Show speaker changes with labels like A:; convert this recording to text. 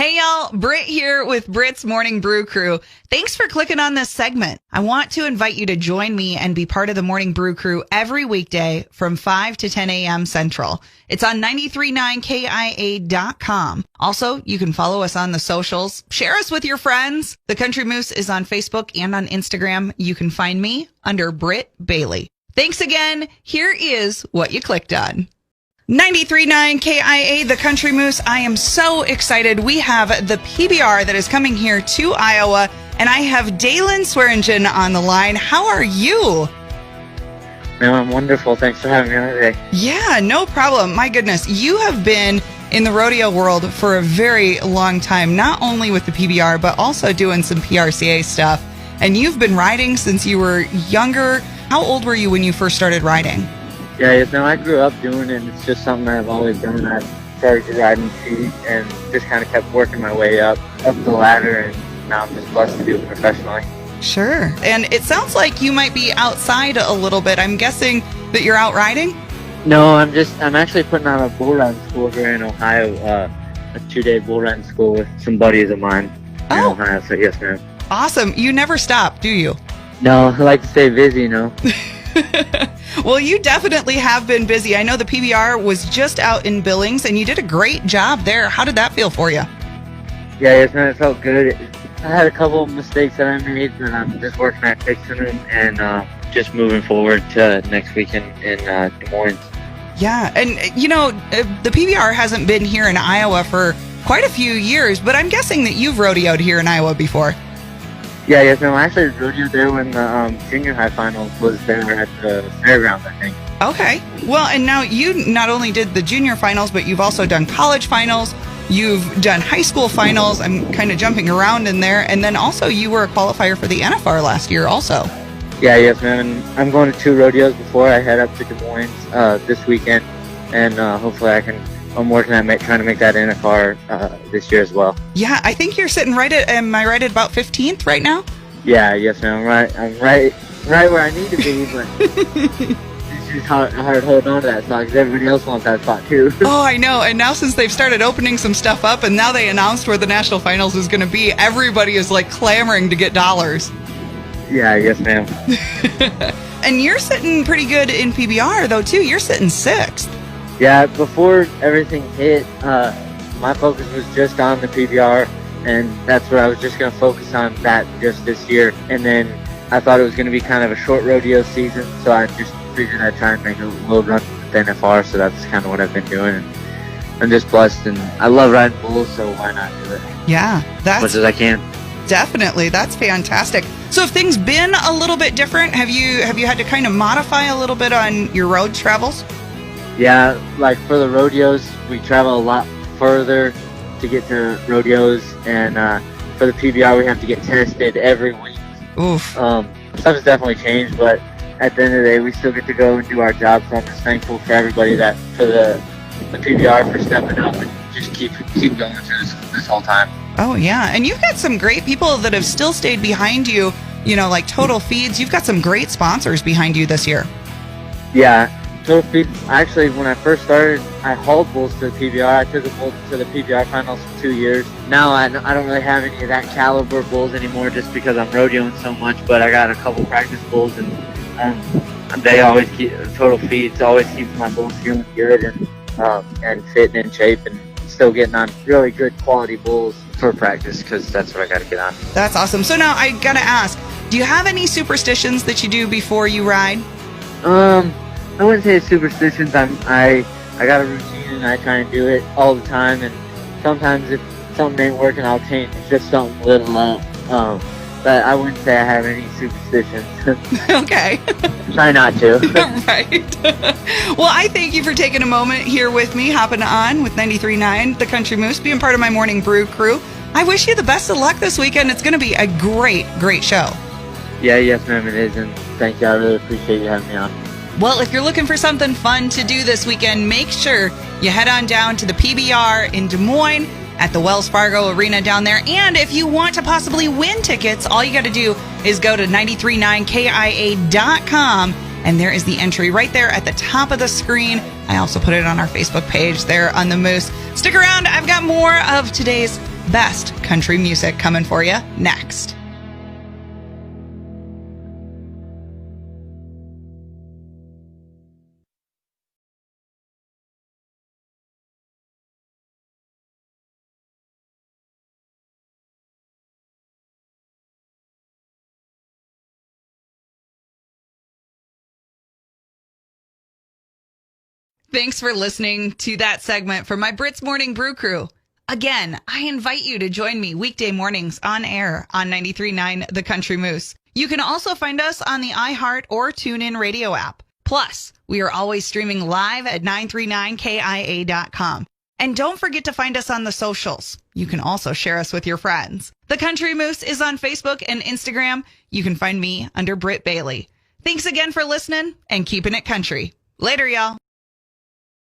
A: Hey y'all, Britt here with Britt's Morning Brew Crew. Thanks for clicking on this segment. I want to invite you to join me and be part of the Morning Brew Crew every weekday from 5 to 10 a.m. Central. It's on 939kia.com. Also, you can follow us on the socials. Share us with your friends. The Country Moose is on Facebook and on Instagram. You can find me under Britt Bailey. Thanks again. Here is what you clicked on. 93.9 KIA, the Country Moose. I am so excited. We have the PBR that is coming here to Iowa, and I have Daylon Swearingen on the line. How are you?
B: No, I'm wonderful. Thanks for having me on today.
A: Yeah, no problem. My goodness, you have been in the rodeo world for a very long time, not only with the PBR, but also doing some PRCA stuff. And you've been riding since you were younger. How old were you when you first started riding?
B: Yeah, no, I grew up doing it, and it's just something I've always done. I started riding feet and just kind of kept working my way up the ladder, and now I'm just blessed to do it professionally.
A: Sure. And it sounds like you might be outside a little bit. I'm guessing that you're out riding?
B: No, I'm actually putting on a bull riding school here in Ohio, a 2-day bull riding school with some buddies of mine in Ohio, so yes, ma'am.
A: Awesome. You never stop, do you?
B: No, I like to stay busy, you know.
A: Well, you definitely have been busy. I know the PBR was just out in Billings, and you did a great job there. How did that feel for you?
B: Yeah, yes, man, it felt good. I had a couple of mistakes that I made, and I'm just working at fixing them and just moving forward to next weekend in Des Moines.
A: Yeah, and you know, the PBR hasn't been here in Iowa for quite a few years, but I'm guessing that you've rodeoed here in Iowa before.
B: Yeah, yes, no, I actually rodeoed there when the junior high finals was there at the fairgrounds, I think.
A: Okay. Well, and now you not only did the junior finals, but you've also done college finals. You've done high school finals. I'm kind of jumping around in there. And then also you were a qualifier for the NFR last year also.
B: Yeah, yes, man. I'm going to 2 rodeos before I head up to Des Moines this weekend. And hopefully I'm working at trying to make that NFR this year as well.
A: Yeah, I think you're sitting am I right at about 15th right now?
B: Yeah, yes, man. I'm right where I need to be, but it's just hard holding on to that spot because everybody else wants that spot too.
A: Oh, I know. And now since they've started opening some stuff up and now they announced where the national finals is going to be, everybody is like clamoring to get dollars.
B: Yeah, yes, ma'am.
A: And you're sitting pretty good in PBR though too. You're sitting 6th.
B: Yeah, before everything hit, my focus was just on the PBR, and that's what I was just going to focus on that just this year. And then I thought it was going to be kind of a short rodeo season, so I just figured I'd try and make a little run with the NFR, so that's kind of what I've been doing. And I'm just blessed, and I love riding bulls, so why not do it?
A: Yeah,
B: as much as I can.
A: Definitely. That's fantastic. So have things been a little bit different? Have you had to kind of modify a little bit on your road travels?
B: Yeah, like for the rodeos, we travel a lot further to get to rodeos, and for the PBR, we have to get tested every week.
A: Oof.
B: Stuff has definitely changed, but at the end of the day, we still get to go and do our job, so I'm just thankful for everybody for the PBR for stepping up and just keep going through this whole time.
A: Oh, yeah, and you've got some great people that have still stayed behind you, you know, like Total Feeds. You've got some great sponsors behind you this year.
B: Yeah. Total Feed, actually, when I first started, I hauled bulls to the PBR. I took a bull to the PBR finals for 2 years. Now I don't really have any of that caliber bulls anymore just because I'm rodeoing so much, but I got a couple practice bulls, and they always Total Feeds always keeps my bulls feeling good and fit and in shape and still getting on really good quality bulls for practice because that's what I got to get on.
A: That's awesome. So now I got to ask, do you have any superstitions that you do before you ride?
B: I wouldn't say it's superstitions. I got a routine and I try and do it all the time. And sometimes if something ain't working, I'll change just something little up. But I wouldn't say I have any superstitions.
A: Okay.
B: Try not to.
A: Right. Well, I thank you for taking a moment here with me, hopping on with 93.9, The Country Moose, being part of my Morning Brew crew. I wish you the best of luck this weekend. It's going to be a great, great show.
B: Yeah, yes, ma'am, it is. And thank you. I really appreciate you having me on.
A: Well, if you're looking for something fun to do this weekend, make sure you head on down to the PBR in Des Moines at the Wells Fargo Arena down there. And if you want to possibly win tickets, all you got to do is go to 939kia.com, and there is the entry right there at the top of the screen. I also put it on our Facebook page there on the Moose. Stick around. I've got more of today's best country music coming for you next. Thanks for listening to that segment from my Britt's Morning Brew Crew. Again, I invite you to join me weekday mornings on air on 93.9 The Country Moose. You can also find us on the iHeart or TuneIn radio app. Plus, we are always streaming live at 939kia.com. And don't forget to find us on the socials. You can also share us with your friends. The Country Moose is on Facebook and Instagram. You can find me under Britt Bailey. Thanks again for listening and keeping it country. Later, y'all.